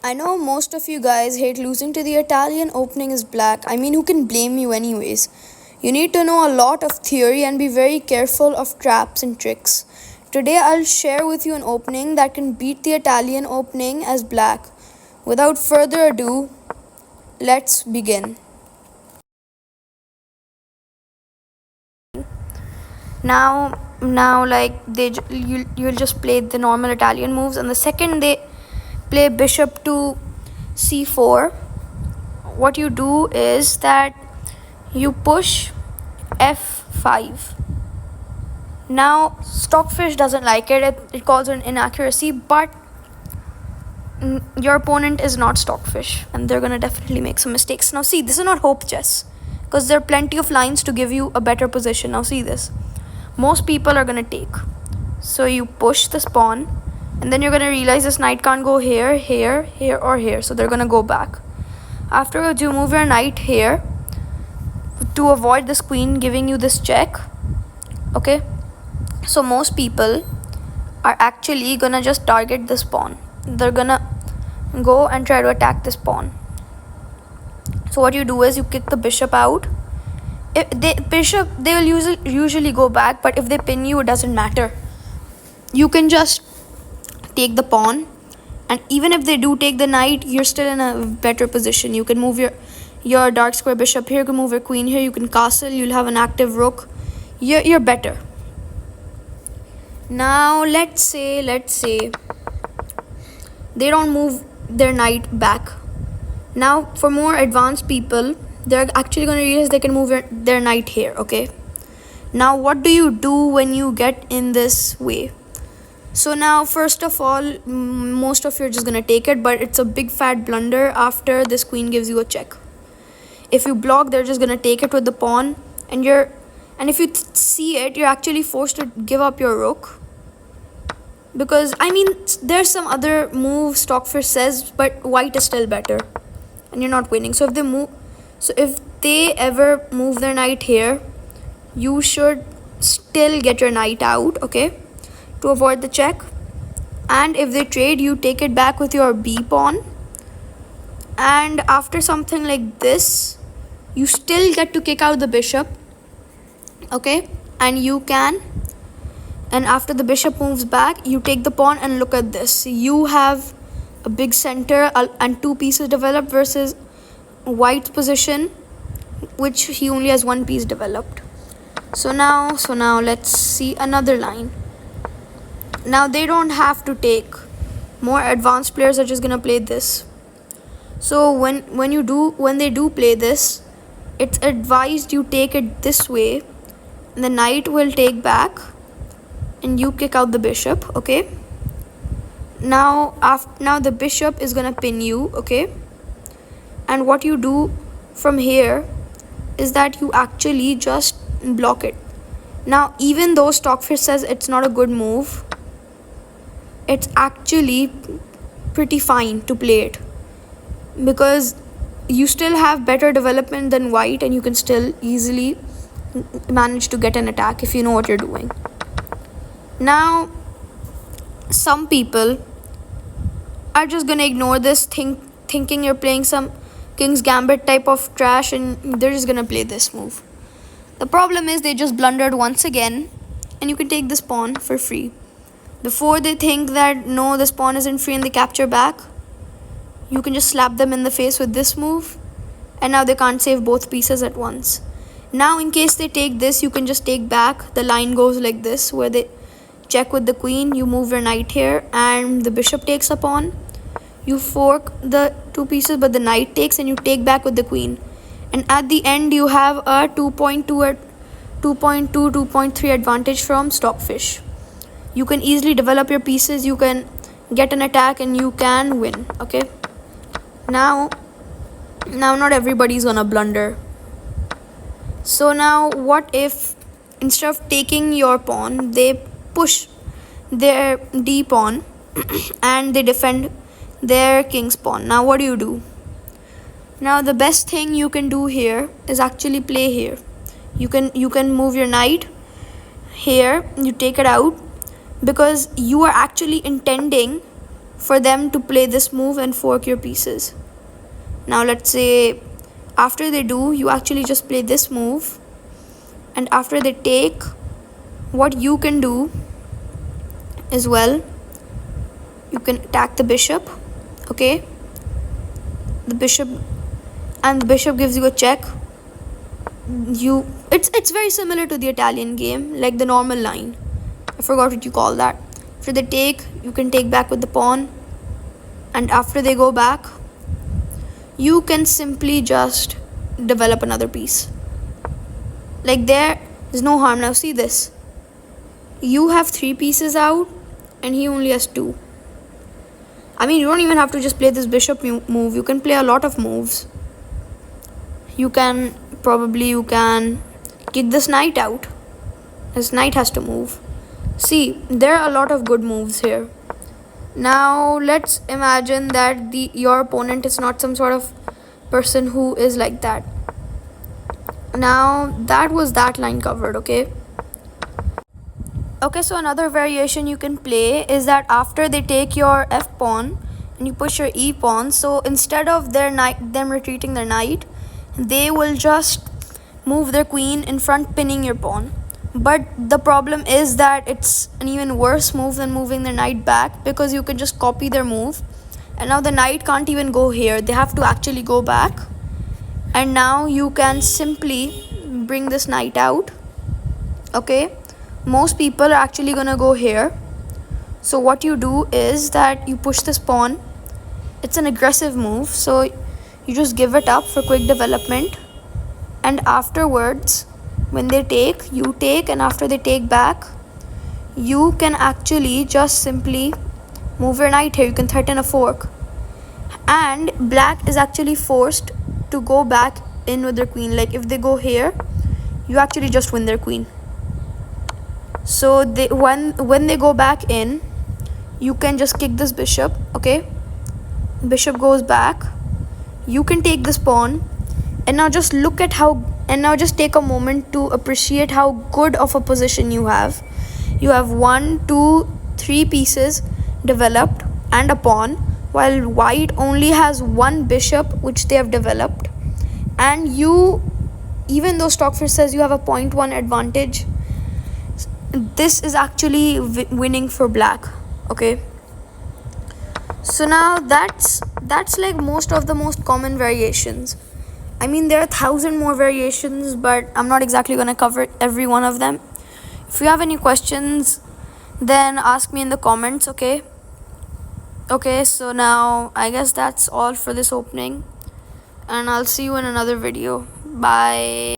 I know most of you guys hate losing to the Italian opening is black. I mean, who can blame you, anyways? You need to know a lot of theory and be very careful of traps and tricks. Today, I'll share with you an opening that can beat the Italian opening as black. Without further ado, let's begin. Now, like you'll just play the normal Italian moves, and the second they play bishop to c4, what you do is that you push f5. Now Stockfish doesn't like it calls it an inaccuracy, but your opponent is not Stockfish and they're gonna definitely make some mistakes. Now see, this is not hope chess because there are plenty of lines to give you a better position. Now see this, most people are gonna take, so you push this pawn and then you're gonna realize this knight can't go here, here, here, or here, so they're gonna go back. Afterwards you move your knight here to avoid this queen giving you this check. Okay, so most people are actually gonna just target this pawn. They're gonna go and try to attack this pawn. So what you do is you kick the bishop out. If they will usually go back, but if they pin you, it doesn't matter. You can just take the pawn, and even if they do take the knight, you're still in a better position. You can move your dark square bishop here, you can move your queen here, you can castle, you'll have an active rook. You're better. Now let's say they don't move their knight back. Now for more advanced people, they're actually going to realize they can move their knight here. Okay, now what do you do when you get in this way? So now first of all, most of you are just going to take it, but it's a big fat blunder after this queen gives you a check. If you block, they're just going to take it with the pawn, and if you see it, you're actually forced to give up your rook, because I mean there's some other move Stockfish says, but white is still better and you're not winning. So if they ever move their knight here, you should still get your knight out, okay, to avoid the check. And if they trade, you take it back with your b pawn, and after something like this, you still get to kick out the bishop. Okay, and after the bishop moves back, you take the pawn, and look at this, you have a big center and two pieces developed versus white's position, which he only has one piece developed. So now let's see another line. Now they don't have to take. More advanced players are just gonna play this. So when they do play this, it's advised you take it this way, and the knight will take back and you kick out the bishop. Okay, now the bishop is gonna pin you. Okay, and what you do from here is that you actually just block it. Now even though Stockfish says it's not a good move, it's actually pretty fine to play it, because you still have better development than white, and you can still easily manage to get an attack if you know what you're doing. Now some people are just gonna ignore this, thinking you're playing some King's Gambit type of trash, and they're just gonna play this move. The problem is they just blundered once again, and you can take this pawn for free. Before they think that no, this pawn isn't free and they capture back, you can just slap them in the face with this move, and now they can't save both pieces at once. Now in case they take this, you can just take back. The line goes like this, where they check with the queen, you move your knight here, and the bishop takes a pawn. You fork the two pieces, but the knight takes, and you take back with the queen. And at the end, you have a 2.3 advantage from Stockfish. You can easily develop your pieces, you can get an attack, and you can win. Okay, now not everybody's gonna blunder. So now what if instead of taking your pawn, they push their d pawn and they defend their king's pawn? Now what do? Now the best thing you can do here is actually play here. You can move your knight here, you take it out, because you are actually intending for them to play this move and fork your pieces. Now let's say after they do, you actually just play this move, and after they take, what you can do as well, you can attack the bishop. Okay, the bishop gives you a check. It's very similar to the Italian game, like the normal line. I forgot what you call that. After they take, you can take back with the pawn, and after they go back, you can simply just develop another piece. Like there's no harm. Now see this. You have 3 pieces out and he only has 2. I mean, you don't even have to just play this bishop move. You can play a lot of moves. You can kick this knight out. This knight has to move. See, there are a lot of good moves here. Now let's imagine that your opponent is not some sort of person who is like that. Now that was that line covered. Okay, so another variation you can play is that after they take your f pawn and you push your e pawn, so instead of them retreating their knight, they will just move their queen in front, pinning your pawn. But the problem is that it's an even worse move than moving their knight back, because you can just copy their move, and now the knight can't even go here. They have to actually go back, and now you can simply bring this knight out. Okay, most people are actually gonna go here. So what you do is that you push this pawn. It's an aggressive move, so you just give it up for quick development, and afterwards when they take, you take, and after they take back, you can actually just simply move your knight here. You can threaten a fork, and black is actually forced to go back in with their queen. Like if they go here, you actually just win their queen. So when they go back in, you can just kick this bishop. Okay, bishop goes back, you can take this pawn, and now just take a moment to appreciate how good of a position you have. You have 1, 2, 3 pieces developed and a pawn, while white only has 1 bishop which they have developed. And even though Stockfish says you have a 0.1 advantage, this is actually winning for black. Okay, so now that's like most of the most common variations. I mean, there are 1,000 more variations, but I'm not exactly going to cover every one of them. If you have any questions, then ask me in the comments. Okay, so now I guess that's all for this opening, and I'll see you in another video. Bye.